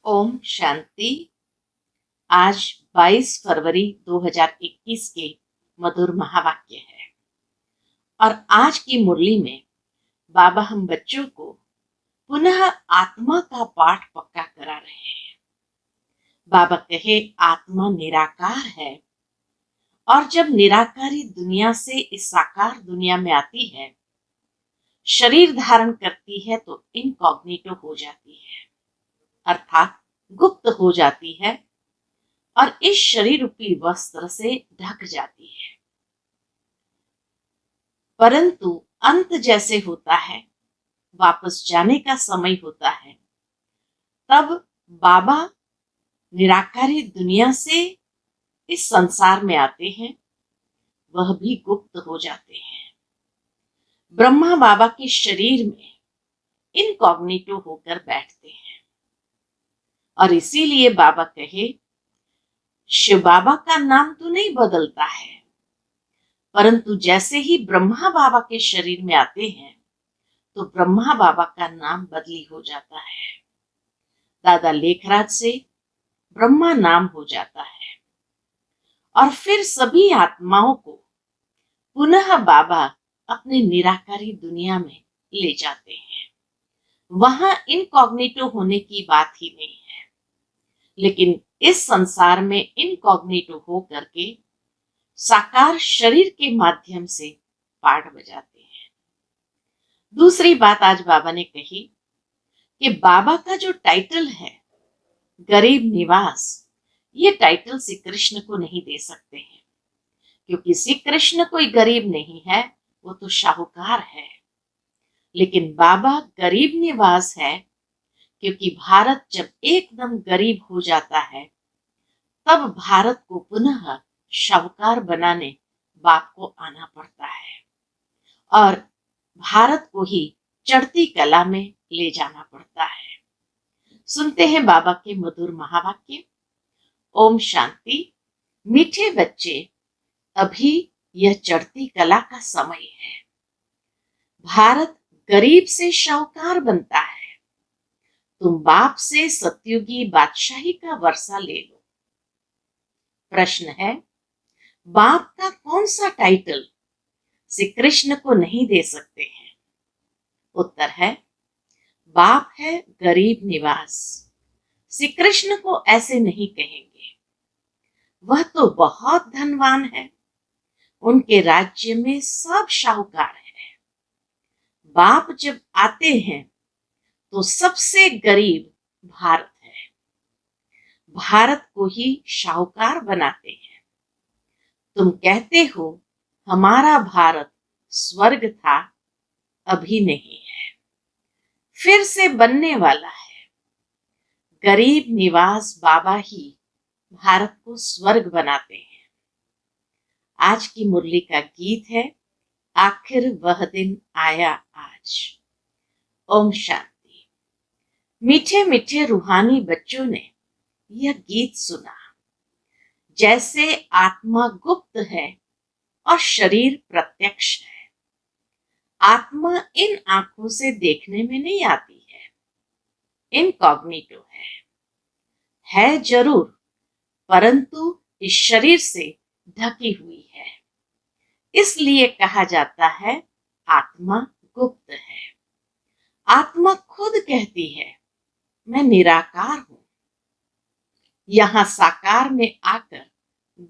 ओम शांति। आज 22 फरवरी 2021 के मधुर महावाक्य है और आज की मुरली में बाबा हम बच्चों को पुनः आत्मा का पाठ पक्का करा रहे हैं। बाबा कहे आत्मा निराकार है और जब निराकारी दुनिया से इस साकार दुनिया में आती है, शरीर धारण करती है तो इनकॉग्निटो हो जाती है, अर्थात गुप्त हो जाती है और इस शरीर रूपी वस्त्र से ढक जाती है। परंतु अंत जैसे होता है, वापस जाने का समय होता है, तब बाबा निराकारी दुनिया से इस संसार में आते हैं, वह भी गुप्त हो जाते हैं। ब्रह्मा बाबा के शरीर में इनकॉग्निटो होकर बैठते हैं और इसीलिए बाबा कहे शिव बाबा का नाम तो नहीं बदलता है, परंतु जैसे ही ब्रह्मा बाबा के शरीर में आते हैं तो ब्रह्मा बाबा का नाम बदली हो जाता है। दादा लेखराज से ब्रह्मा नाम हो जाता है और फिर सभी आत्माओं को पुनः बाबा अपने निराकारी दुनिया में ले जाते हैं। वहां इनकॉग्निटो होने की बात ही नहीं है, लेकिन इस संसार में इनकॉग्निटो हो करके साकार शरीर के माध्यम से पाठ बजाते हैं। दूसरी बात आज बाबा ने कही कि बाबा का जो टाइटल है गरीब निवास, ये टाइटल श्री कृष्ण को नहीं दे सकते हैं, क्योंकि श्री कृष्ण कोई गरीब नहीं है, वो तो शाहूकार है। लेकिन बाबा गरीब निवास है, क्योंकि भारत जब एकदम गरीब हो जाता है तब भारत को पुनः शाहूकार बनाने बाप को आना पड़ता है और भारत को ही चढ़ती कला में ले जाना पड़ता है। सुनते हैं बाबा के मधुर महावाक्य। ओम शांति। मीठे बच्चे, अभी यह चढ़ती कला का समय है। भारत गरीब से शाहूकार बनता है। तुम बाप से सतयुगी बादशाही का वर्षा ले लो। प्रश्न है, बाप का कौन सा टाइटल श्री कृष्ण को नहीं दे सकते हैं? उत्तर है, बाप है गरीब निवास। श्री कृष्ण को ऐसे नहीं कहेंगे, वह तो बहुत धनवान है, उनके राज्य में सब शाहूकार है। बाप जब आते हैं तो सबसे गरीब भारत है, भारत को ही शाहूकार बनाते हैं। तुम कहते हो हमारा भारत स्वर्ग था, अभी नहीं है, फिर से बनने वाला है। गरीब निवास बाबा ही भारत को स्वर्ग बनाते हैं। आज की मुरली का गीत है, आखिर वह दिन आया आज। ओम शांति। मीठे मीठे रूहानी बच्चों ने यह गीत सुना। जैसे आत्मा गुप्त है और शरीर प्रत्यक्ष है। आत्मा इन आंखों से देखने में नहीं आती है, इनकॉग्निटो है जरूर, परंतु इस शरीर से ढकी हुई है। इसलिए कहा जाता है आत्मा गुप्त है। आत्मा खुद कहती है मैं निराकार हूं, यहां साकार में आकर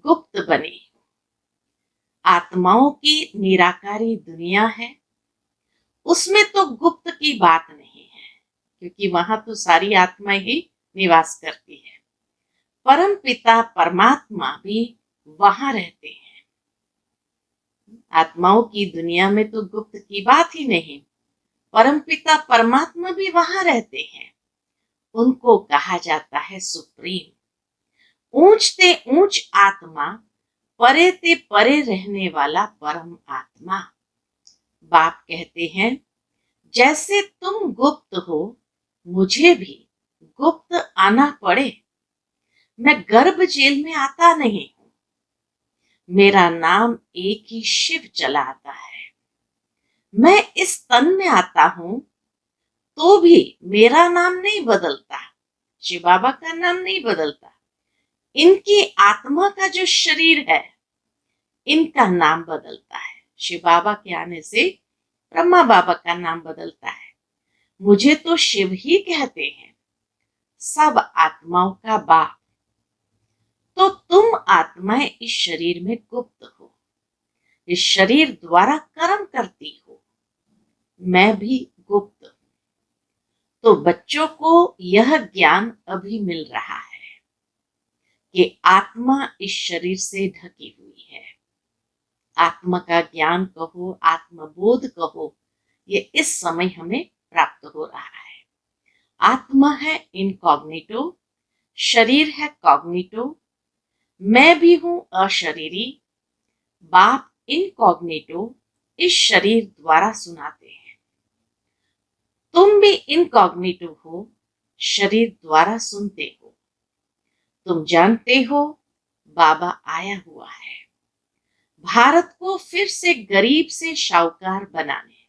गुप्त बनी हूं। आत्माओं की निराकारी दुनिया है, उसमें तो गुप्त की बात नहीं है, क्योंकि वहां तो सारी आत्मा ही निवास करती है। परम पिता परमात्मा भी वहां रहते हैं। आत्माओं की दुनिया में तो गुप्त की बात ही नहीं, परम पिता परमात्मा भी वहां रहते हैं। उनको कहा जाता है सुप्रीम। ऊंचते ऊंच आत्मा, परे ते परे रहने वाला परम आत्मा। बाप कहते हैं जैसे तुम गुप्त हो, मुझे भी गुप्त आना पड़े। मैं गर्भ जेल में आता नहीं हूं, मेरा नाम एक ही शिव चला आता है। मैं इस तन में आता हूं तो भी मेरा नाम नहीं बदलता, शिव बाबा का नाम नहीं बदलता। इनकी आत्मा का जो शरीर है, इनका नाम बदलता है। शिव बाबा के आने से ब्रह्मा बाबा का नाम बदलता है। मुझे तो शिव ही कहते हैं, सब आत्माओं का बाप। तो तुम आत्माएं इस शरीर में गुप्त हो, इस शरीर द्वारा कर्म करती हो। मैं भी गुप्त हूं। तो बच्चों को यह ज्ञान अभी मिल रहा है कि आत्मा इस शरीर से ढकी हुई है। आत्मा का ज्ञान कहो, आत्मबोध कहो, ये इस समय हमें प्राप्त हो रहा है। आत्मा है इनकॉग्निटो, शरीर है कॉग्निटो। मैं भी हूं अशरीरी। बाप इनकॉग्निटो इस शरीर द्वारा सुनाते हैं। तुम भी इनकॉग्निटो हो, शरीर द्वारा सुनते हो। तुम जानते हो बाबा आया हुआ है भारत को फिर से गरीब से शाहूकार बनाने।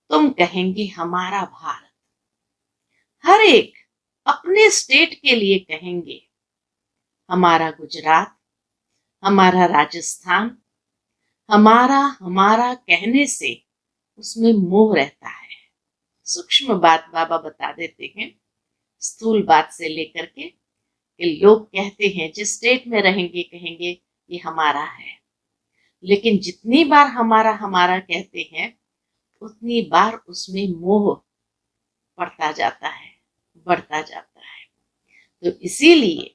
तुम कहेंगे हमारा भारत, हर एक अपने स्टेट के लिए कहेंगे। हमारा गुजरात, हमारा राजस्थान, हमारा हमारा कहने से उसमें मोह रहता है। सूक्ष्म बात बाबा बता देते हैं, स्थूल बात से लेकर के कि लोग कहते हैं जिस स्टेट में रहेंगे कहेंगे ये हमारा है, लेकिन जितनी बार हमारा हमारा कहते हैं उतनी बार उसमें मोह पड़ता जाता है, बढ़ता जाता है। तो इसीलिए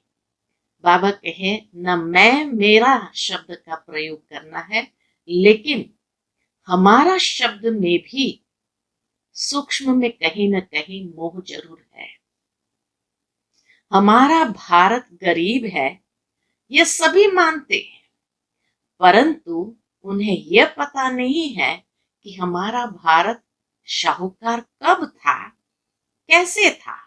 बाबा कहे न मैं मेरा शब्द का प्रयोग करना है, लेकिन हमारा शब्द में भी सूक्ष्म में कहीं न कहीं मोह जरूर है। हमारा भारत गरीब है ये सभी मानते हैं, परंतु उन्हें यह पता नहीं है कि हमारा भारत शाहूकार कब था, कैसे था।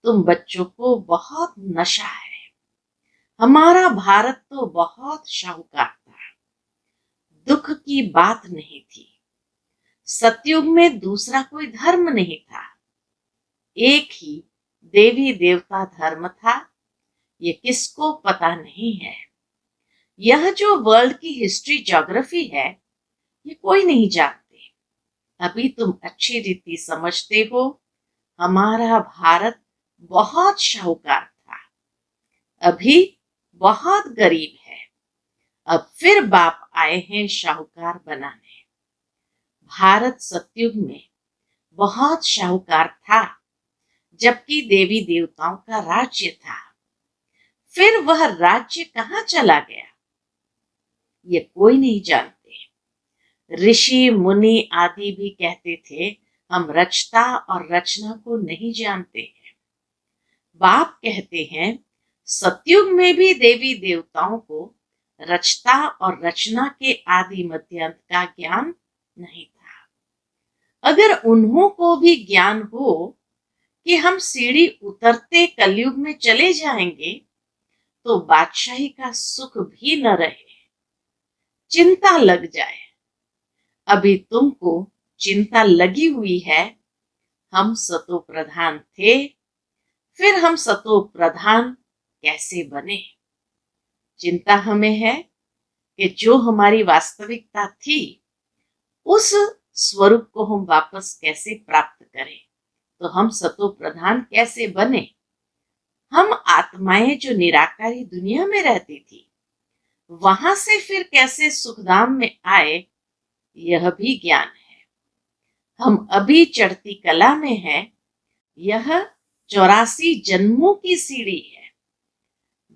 तुम बच्चों को बहुत नशा है। हमारा भारत तो बहुत शाहूकार था, दुख की बात नहीं थी। सतयुग में दूसरा कोई धर्म नहीं था, एक ही देवी देवता धर्म था। ये किसको पता नहीं है। यह जो वर्ल्ड की हिस्ट्री ज्योग्राफी है ये कोई नहीं जानते। अभी तुम अच्छी रीति समझते हो हमारा भारत बहुत शाहूकार था, अभी बहुत गरीब है। अब फिर बाप आए हैं शाहूकार बनाने। भारत सतयुग में बहुत शाहूकार था, जबकि देवी देवताओं का राज्य था। फिर वह राज्य कहाँ चला गया ये कोई नहीं जानते। ऋषि मुनि आदि भी कहते थे हम रचता और रचना को नहीं जानते हैं। बाप कहते हैं सतयुग में भी देवी देवताओं को रचता और रचना के आदि मध्यांत का ज्ञान नहीं था। अगर उन्हों को भी ज्ञान हो कि हम सीढ़ी उतरते कलयुग में चले जाएंगे तो बादशाही का सुख भी न रहे, चिंता लग जाए। अभी तुमको चिंता लगी हुई है। हम सतो प्रधान थे, फिर हम सतो प्रधान कैसे बने। चिंता हमें है कि जो हमारी वास्तविकता थी उस स्वरूप को हम वापस कैसे प्राप्त करें। तो हम सतो प्रधान कैसे बने। हम आत्माएं जो निराकारी दुनिया में रहती थी वहां से फिर कैसे सुखधाम में आए यह भी ज्ञान है। हम अभी चढ़ती कला में हैं। यह 84 जन्मों की सीढ़ी है।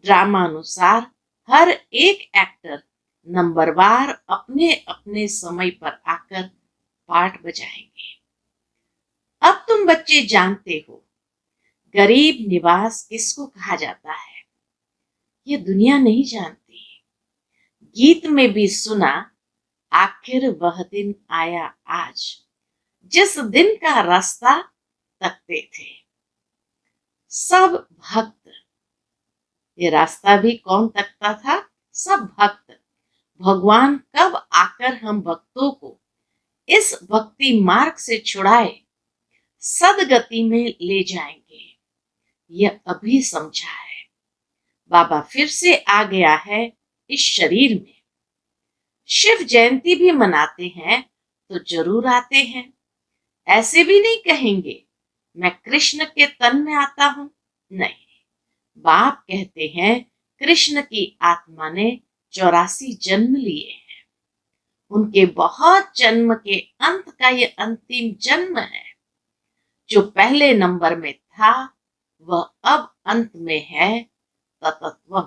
ड्रामा अनुसार हर एक एक्टर नंबरवार अपने अपने समय पर आकर पाठ बजाएंगे। अब तुम बच्चे जानते हो गरीब निवास किसको कहा जाता है। ये दुनिया नहीं जानती। गीत में भी सुना आखिर वह दिन आया आज, जिस दिन का रास्ता तकते थे सब भक्त। ये रास्ता भी कौन तकता था, सब भक्त। भगवान कब आकर हम भक्तों को इस भक्ति मार्ग से छुड़ाए सदगति में ले जाएंगे। यह अभी समझा है। बाबा फिर से आ गया है इस शरीर में। शिव जयंती भी मनाते हैं तो जरूर आते हैं। ऐसे भी नहीं कहेंगे मैं कृष्ण के तन में आता हूं। नहीं, बाप कहते हैं कृष्ण की आत्मा ने 84 जन्म लिए हैं। उनके बहुत जन्म के अंत का ये अंतिम जन्म है। जो पहले नंबर में था वह अब अंत में है ततत्व।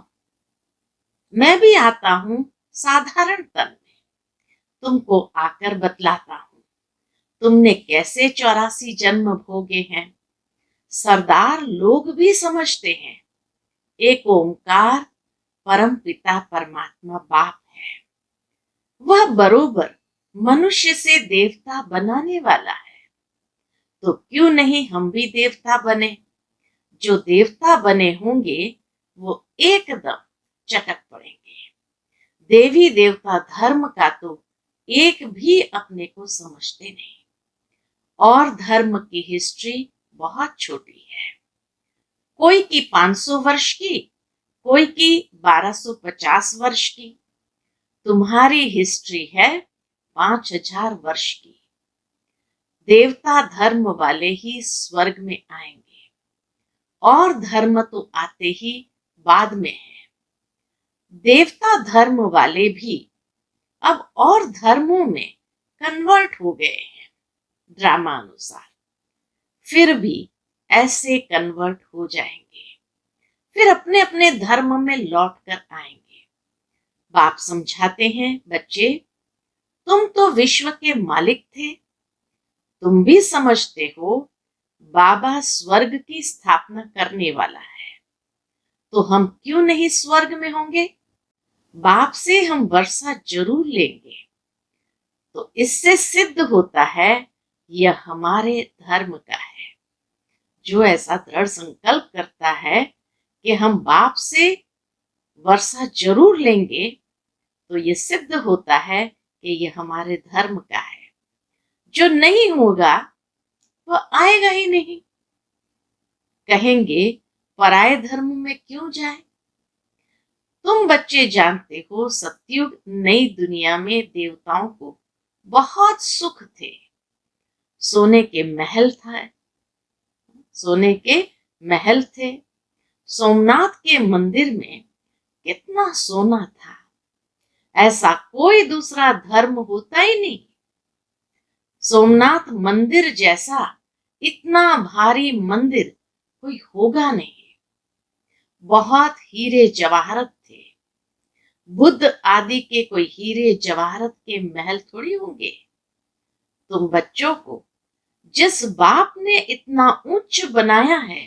मैं भी आता हूं साधारण तन में, तुमको आकर बतलाता हूं तुमने कैसे 84 जन्म भोगे हैं। सरदार लोग भी समझते हैं एक ओंकार परम पिता परमात्मा बाप है। वह बरोबर मनुष्य से देवता बनाने वाला है। तो क्यों नहीं हम भी देवता बने। जो देवता बने होंगे वो एकदम चटक पड़ेंगे। देवी देवता धर्म का तो एक भी अपने को समझते नहीं। और धर्म की हिस्ट्री बहुत छोटी है। कोई की 500 वर्ष की, कोई की 1250 वर्ष की। तुम्हारी हिस्ट्री है 5000 वर्ष की। देवता धर्म वाले ही स्वर्ग में आएंगे और धर्म तो आते ही बाद में है। देवता धर्म वाले भी अब और धर्मों में कन्वर्ट हो गए हैं ड्रामा अनुसार। फिर भी ऐसे कन्वर्ट हो जाएंगे, फिर अपने अपने धर्म में लौट कर आएंगे। बाप समझाते हैं बच्चे, तुम तो विश्व के मालिक थे। तुम भी समझते हो बाबा स्वर्ग की स्थापना करने वाला है। तो हम क्यों नहीं स्वर्ग में होंगे। बाप से हम वर्षा जरूर लेंगे। तो इससे सिद्ध होता है यह हमारे धर्म का है। जो ऐसा दृढ़ संकल्प करता है कि हम बाप से वर्षा जरूर लेंगे, तो ये सिद्ध होता है कि यह हमारे धर्म का है। जो नहीं होगा वह आएगा ही नहीं। कहेंगे पराये धर्म में क्यों जाए। तुम बच्चे जानते हो सतयुग नई दुनिया में देवताओं को बहुत सुख थे। सोने के महल था, सोने के महल थे। सोमनाथ के मंदिर में कितना सोना था, ऐसा कोई दूसरा धर्म होता ही नहीं। सोमनाथ मंदिर जैसा इतना भारी मंदिर कोई होगा नहीं। बहुत हीरे जवाहरत थे। बुद्ध आदि के कोई हीरे जवाहरत के महल थोड़ी होंगे। तुम बच्चों को जिस बाप ने इतना ऊंच बनाया है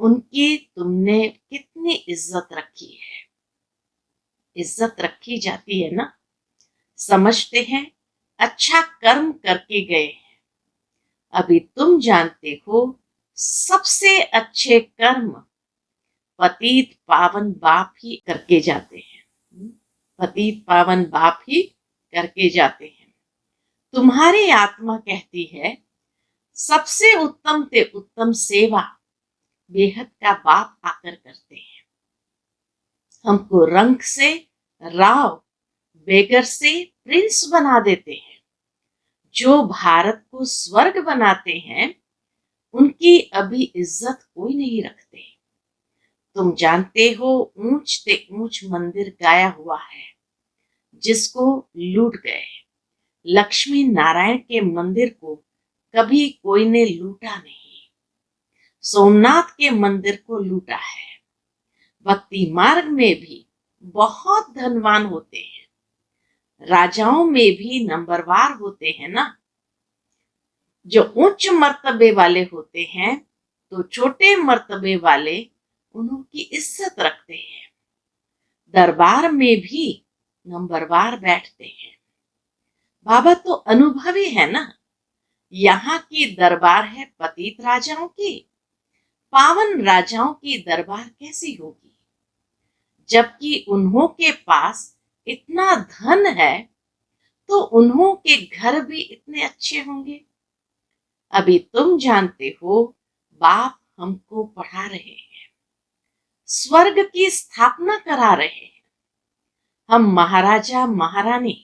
उनकी तुमने कितनी इज्जत रखी है। इज्जत रखी जाती है ना। समझते हैं अच्छा कर्म करके गए हैं। अभी तुम जानते हो सबसे अच्छे कर्म पतित पावन बाप ही करके जाते हैं। पतित पावन बाप ही करके जाते हैं। तुम्हारी आत्मा कहती है सबसे उत्तम ते उत्तम सेवा बेहद का बाप आकर करते हैं। हमको रंक से राव, बेगर से प्रिंस बना देते हैं। जो भारत को स्वर्ग बनाते हैं उनकी अभी इज्जत कोई नहीं रखते। तुम जानते हो ऊंच ते ऊंच मंदिर गाया हुआ है जिसको लूट गए। लक्ष्मी नारायण के मंदिर को कभी कोई ने लूटा नहीं। सोमनाथ के मंदिर को लूटा है। भक्ति मार्ग में भी बहुत धनवान होते हैं। राजाओं में भी नंबरवार होते हैं ना। जो उच्च मर्तबे वाले होते हैं तो छोटे मर्तबे वाले उनकी इज्जत रखते हैं। दरबार में भी नंबरवार बैठते हैं। बाबा तो अनुभवी है ना। यहाँ की दरबार है पतित राजाओं की, पावन राजाओं की दरबार कैसी होगी। जबकि उन्हों के पास इतना धन है तो उन्हों के घर भी इतने अच्छे होंगे। अभी तुम जानते हो बाप हमको पढ़ा रहे हैं, स्वर्ग की स्थापना करा रहे हैं। हम महाराजा महारानी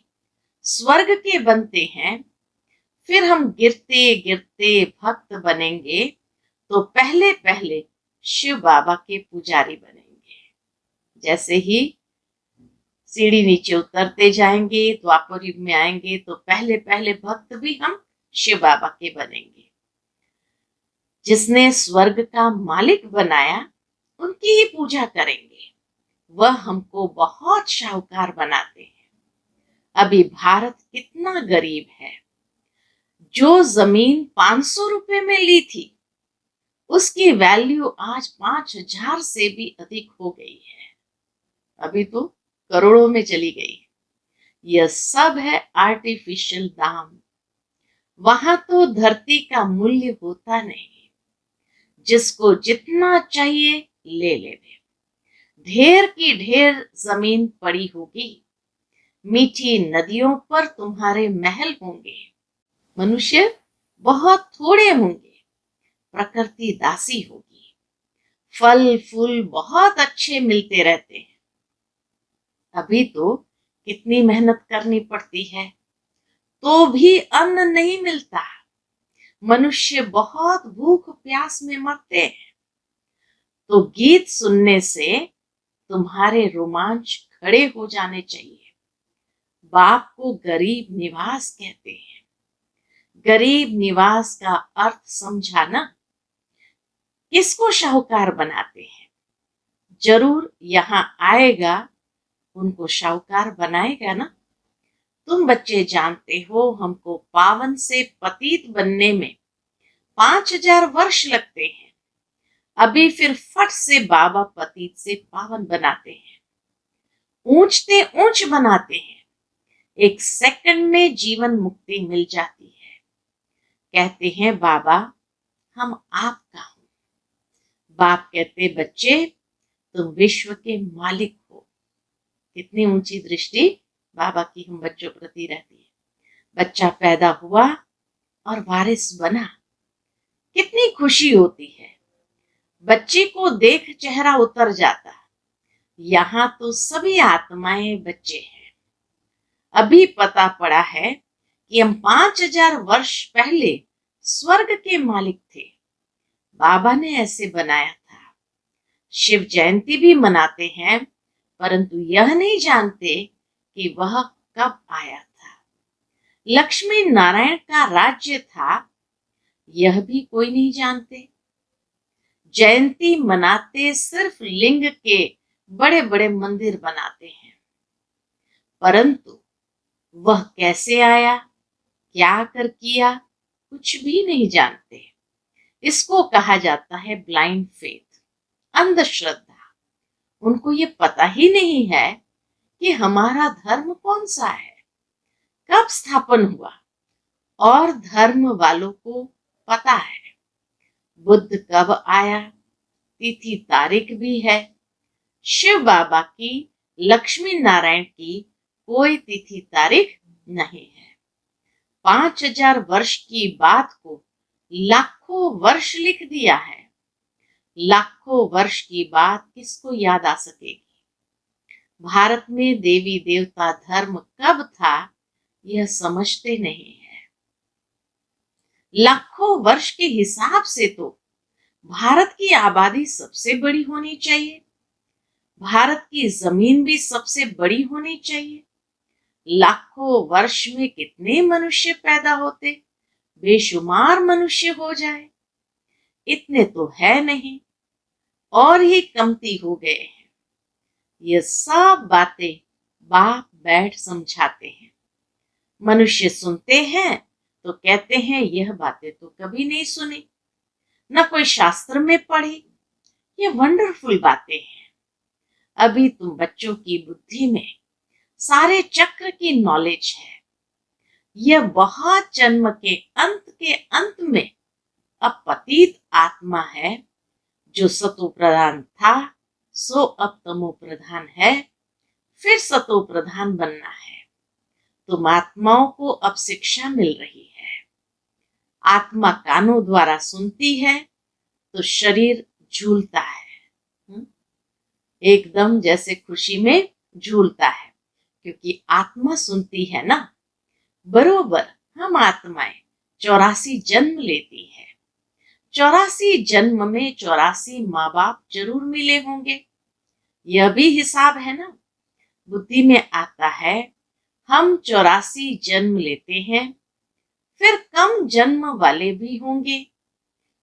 स्वर्ग के बनते हैं, फिर हम गिरते गिरते भक्त बनेंगे तो पहले पहले शिव बाबा के पुजारी बनेंगे। जैसे ही सीढ़ी नीचे उतरते जाएंगे, द्वापर युग में आएंगे तो पहले पहले भक्त भी हम शिव बाबा के बनेंगे। जिसने स्वर्ग का मालिक बनाया उनकी ही पूजा करेंगे। वह हमको बहुत शाहूकार बनाते हैं। अभी भारत कितना गरीब है। जो जमीन 500 रुपए में ली थी उसकी वैल्यू आज 5000 से भी अधिक हो गई है। अभी तो करोड़ों में चली गई। यह सब है आर्टिफिशियल दाम। वहां तो धरती का मूल्य होता नहीं। जिसको जितना चाहिए ले ले। ढेर की ढेर जमीन पड़ी होगी। मीठी नदियों पर तुम्हारे महल होंगे। मनुष्य बहुत थोड़े होंगे। प्रकृति दासी होगी। फल फूल बहुत अच्छे मिलते रहते हैं। अभी तो कितनी मेहनत करनी पड़ती है तो भी अन्न नहीं मिलता। मनुष्य बहुत भूख प्यास में मरते हैं। तो गीत सुनने से तुम्हारे रोमांच खड़े हो जाने चाहिए। बाप को गरीब निवास कहते हैं। गरीब निवास का अर्थ समझा ना? किसको शाहूकार बनाते हैं? जरूर यहाँ आएगा उनको शाहूकार बनाएगा ना? तुम बच्चे जानते हो हमको पावन से पतित बनने में 5000 वर्ष लगते हैं। अभी फिर फट से बाबा पतित से पावन बनाते हैं। ऊंचते ऊंच बनाते हैं। 1 सेकंड में जीवन मुक्ति मिल जाती है। कहते हैं बाबा हम आपका हूं। बाप कहते बच्चे तुम विश्व के मालिक हो। कितनी ऊंची दृष्टि बाबा की हम बच्चों प्रति रहती है। बच्चा पैदा हुआ और वारिस बना, कितनी खुशी होती है। बच्चे को देख चेहरा उतर जाता। यहाँ तो सभी आत्माएं बच्चे हैं। अभी पता पड़ा है कि हम 5000 वर्ष पहले स्वर्ग के मालिक थे। बाबा ने ऐसे बनाया था। शिव जयंती भी मनाते हैं, परंतु यह नहीं जानते कि वह कब आया था। लक्ष्मी नारायण का राज्य था, यह भी कोई नहीं जानते। जयंती मनाते सिर्फ लिंग के बड़े बड़े मंदिर बनाते हैं, परंतु वह कैसे आया, क्या कर किया, कुछ भी नहीं जानते। इसको कहा जाता है ब्लाइंड फेथ, अंधश्रद्धा। उनको ये पता ही नहीं है कि हमारा धर्म कौन सा है, कब स्थापन हुआ, और धर्म वालों को पता है बुद्ध कब आया, तिथि तारीख भी है। शिव बाबा की, लक्ष्मी नारायण की कोई तिथि तारीख नहीं है। 5000 वर्ष की बात को लाखों वर्ष लिख दिया है। लाखों वर्ष की बात किसको याद आ सकेगी? भारत में देवी देवता धर्म कब था यह समझते नहीं है। लाखों वर्ष के हिसाब से तो भारत की आबादी सबसे बड़ी होनी चाहिए। भारत की जमीन भी सबसे बड़ी होनी चाहिए। लाखों वर्ष में कितने मनुष्य पैदा होते, बेशुमार मनुष्य हो जाए। इतने तो है नहीं, और ही कमती हो गए हैं। ये सब बातें बाप बैठ समझाते हैं। मनुष्य सुनते हैं तो कहते हैं यह बातें तो कभी नहीं सुनी, न कोई शास्त्र में पढ़ी। ये वंडरफुल बातें हैं। अभी तुम बच्चों की बुद्धि में सारे चक्र की नॉलेज है। यह बहुत जन्म के अंत में अब पतित आत्मा है। जो सतो प्रधान था सो अब तमो प्रधान है, फिर सतो प्रधान बनना है। तुम आत्माओं को अब शिक्षा मिल रही है। आत्मा कानों द्वारा सुनती है तो शरीर झूलता है, हम्म, एकदम जैसे खुशी में झूलता है, क्योंकि आत्मा सुनती है ना। बरोबर हम आत्माएं 84 जन्म लेती है। 84 जन्म में 84 माँ बाप जरूर मिले होंगे, यह भी हिसाब है ना। बुद्धि में आता है हम 84 जन्म लेते हैं, फिर कम जन्म वाले भी होंगे,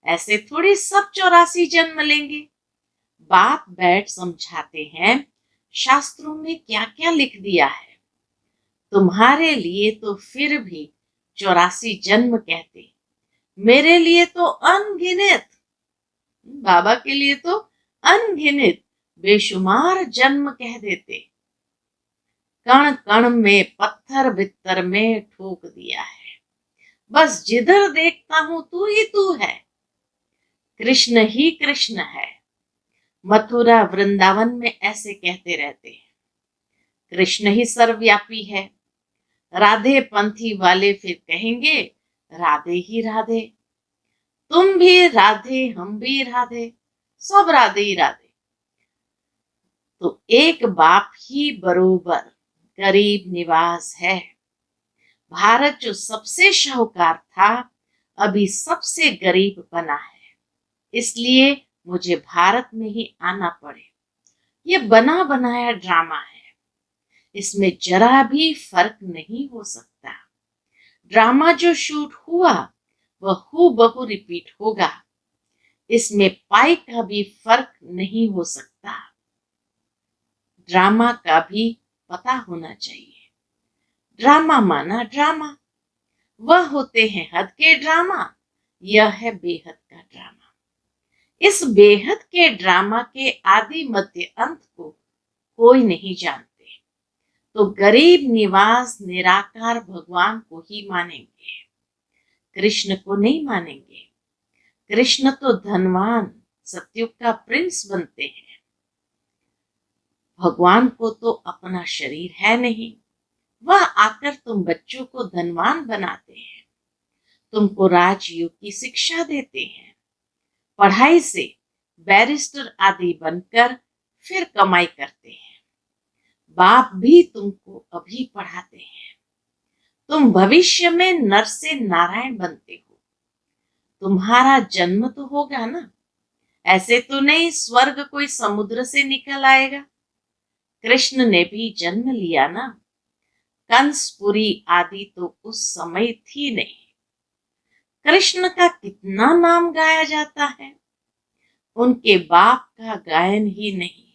ऐसे थोड़ी सब 84 जन्म लेंगे। बाप बैठ समझाते हैं शास्त्रों में क्या क्या लिख दिया है, तुम्हारे लिए तो फिर भी 84 जन्म कहते, मेरे लिए तो अनगिनत, बाबा के लिए तो अनगिनत बेशुमार जन्म कह देते। कण कण में पत्थर बित्तर में ठोक दिया है, बस जिधर देखता हूं तू ही तू है, कृष्ण ही कृष्ण है। मथुरा वृंदावन में ऐसे कहते रहते हैं, कृष्ण ही सर्वव्यापी है। राधे पंथी वाले फिर कहेंगे राधे ही राधे, तुम भी राधे हम भी राधे, सब राधे ही राधे। तो एक बाप ही बरोबर गरीब निवास है। भारत जो सबसे शाहूकार था अभी सबसे गरीब बना है, इसलिए मुझे भारत में ही आना पड़े। ये बना बनाया ड्रामा है, इसमें जरा भी फर्क नहीं हो सकता। ड्रामा जो शूट हुआ वह हूबहू रिपीट होगा, इसमें पाई का भी फर्क नहीं हो सकता। ड्रामा का भी पता होना चाहिए। ड्रामा माना ड्रामा, वह होते हैं हद के ड्रामा, यह है बेहद का ड्रामा। इस बेहद के ड्रामा के आदि मध्य अंत को कोई नहीं जानते, तो गरीब निवास निराकार भगवान को ही मानेंगे, कृष्ण को नहीं मानेंगे। कृष्ण तो धनवान सत्युग का प्रिंस बनते हैं, भगवान को तो अपना शरीर है नहीं, वह आकर तुम बच्चों को धनवान बनाते हैं, तुमको राजयोग की शिक्षा देते हैं, पढ़ाई से बैरिस्टर आदि बनकर फिर कमाई करते हैं। बाप भी तुमको अभी पढ़ाते हैं, तुम भविष्य में नर से नारायण बनते हो। तुम्हारा जन्म तो होगा ना, ऐसे तो नहीं स्वर्ग कोई समुद्र से निकल आएगा। कृष्ण ने भी जन्म लिया ना, कंसपुरी आदि तो उस समय थी नहीं। कृष्ण का कितना नाम गाया जाता है, उनके बाप का गायन ही नहीं।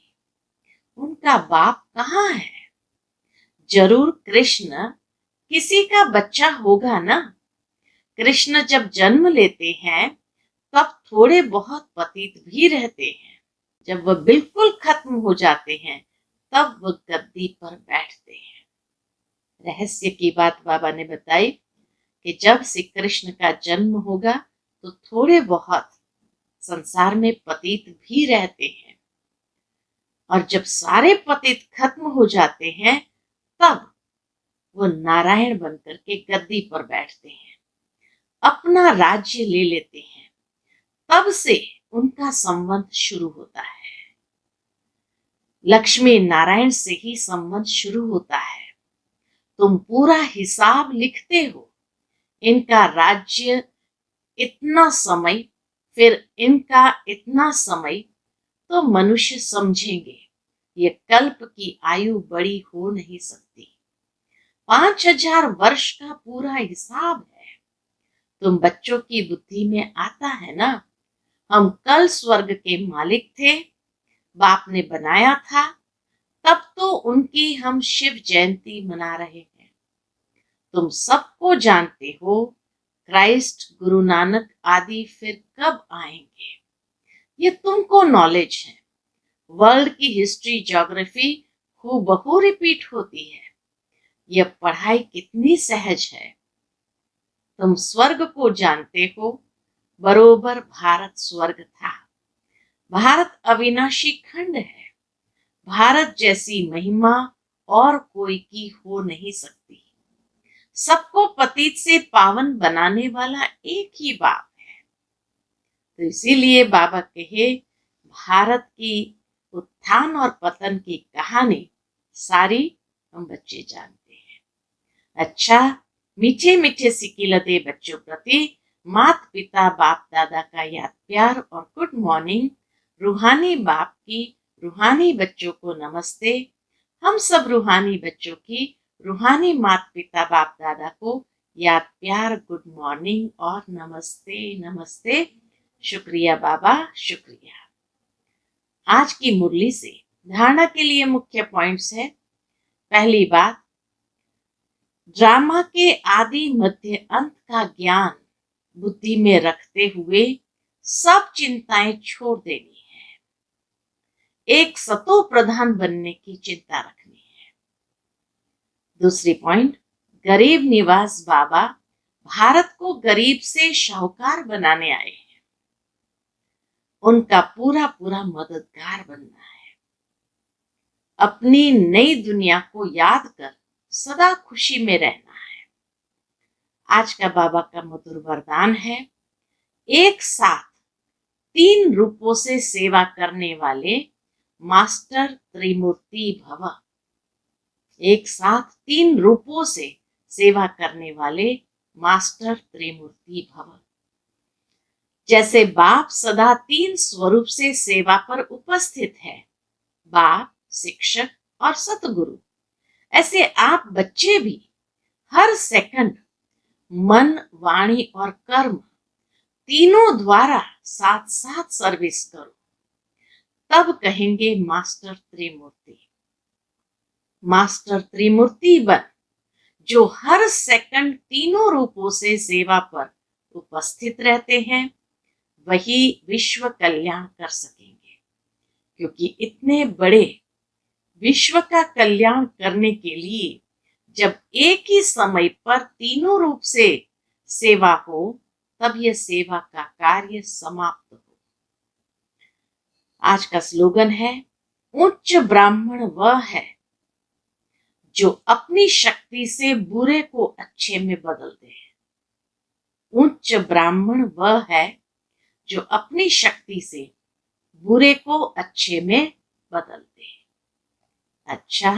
उनका बाप कहाँ है? जरूर कृष्ण किसी का बच्चा होगा ना। कृष्ण जब जन्म लेते हैं तब थोड़े बहुत पतित भी रहते हैं, जब वह बिल्कुल खत्म हो जाते हैं तब वह गद्दी पर बैठते हैं। रहस्य की बात बाबा ने बताई कि जब श्री कृष्ण का जन्म होगा तो थोड़े बहुत संसार में पतित भी रहते हैं, और जब सारे पतित खत्म हो जाते हैं तब वो नारायण बनकर के गद्दी पर बैठते हैं, अपना राज्य ले लेते हैं। तब से उनका संबंध शुरू होता है, लक्ष्मी नारायण से ही संबंध शुरू होता है। तुम पूरा हिसाब लिखते हो, इनका राज्य इतना समय, फिर इनका इतना समय, तो मनुष्य समझेंगे ये कल्प की आयु बड़ी हो नहीं सकती। 5000 वर्ष का पूरा हिसाब है। तुम बच्चों की बुद्धि में आता है ना, हम कल स्वर्ग के मालिक थे, बाप ने बनाया था, तब तो उनकी हम शिव जयंती मना रहे हैं। तुम सबको जानते हो, क्राइस्ट, गुरु नानक आदि फिर कब आएंगे, ये तुमको नॉलेज है। वर्ल्ड की हिस्ट्री, ज्योग्राफी हूबहू रिपीट होती है। यह पढ़ाई कितनी सहज है। तुम स्वर्ग को जानते हो, बरोबर भारत स्वर्ग था। भारत अविनाशी खंड है, भारत जैसी महिमा और कोई की हो नहीं सकती। सबको पतित से पावन बनाने वाला एक ही बाप है। तो इसीलिए बाबा कहे, भारत की उत्थान और पतन की कहानी सारी हम बच्चे जानते हैं। अच्छा, मीठे मीठे सिकिलते बच्चों प्रति माता पिता बाप दादा का याद प्यार और गुड मॉर्निंग। रूहानी बाप की रूहानी बच्चों को नमस्ते। हम सब रूहानी बच्चों की रूहानी माता पिता बाप दादा को याद प्यार गुड मॉर्निंग और नमस्ते नमस्ते। शुक्रिया बाबा, शुक्रिया। आज की मुरली से धारणा के लिए मुख्य पॉइंट्स है। पहली बात, ड्रामा के आदि मध्य अंत का ज्ञान बुद्धि में रखते हुए सब चिंताएं छोड़ देनी है। एक सतो प्रधान बनने की चिंता रखनी है। दूसरी पॉइंट, गरीब निवास बाबा भारत को गरीब से शाहूकार बनाने आए हैं। उनका पूरा पूरा मददगार बनना है। अपनी नई दुनिया को याद कर सदा खुशी में रहना है। आज का बाबा का मधुर वरदान है, एक साथ 3 रूपों से सेवा करने वाले मास्टर त्रिमूर्ति भव। एक साथ 3 रूपों से सेवा करने वाले मास्टर त्रिमूर्ति भव। जैसे बाप सदा 3 स्वरूप से सेवा पर उपस्थित है, बाप, शिक्षक और सतगुरु, ऐसे आप बच्चे भी हर सेकंड मन, वाणी और कर्म तीनों द्वारा साथ साथ सर्विस करो, तब कहेंगे मास्टर त्रिमूर्ति। मास्टर त्रिमूर्ति बन जो हर सेकंड तीनों रूपों से सेवा पर उपस्थित रहते हैं, वही विश्व कल्याण कर सकेंगे। क्योंकि इतने बड़े विश्व का कल्याण करने के लिए जब एक ही समय पर तीनों रूप से सेवा हो, तब यह सेवा का कार्य समाप्त हो। आज का स्लोगन है, उच्च ब्राह्मण वह है जो अपनी शक्ति से बुरे को अच्छे में बदल दे। उच्च ब्राह्मण वह है जो अपनी शक्ति से बुरे को अच्छे में बदल दे। अच्छा,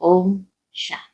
ओम शांति।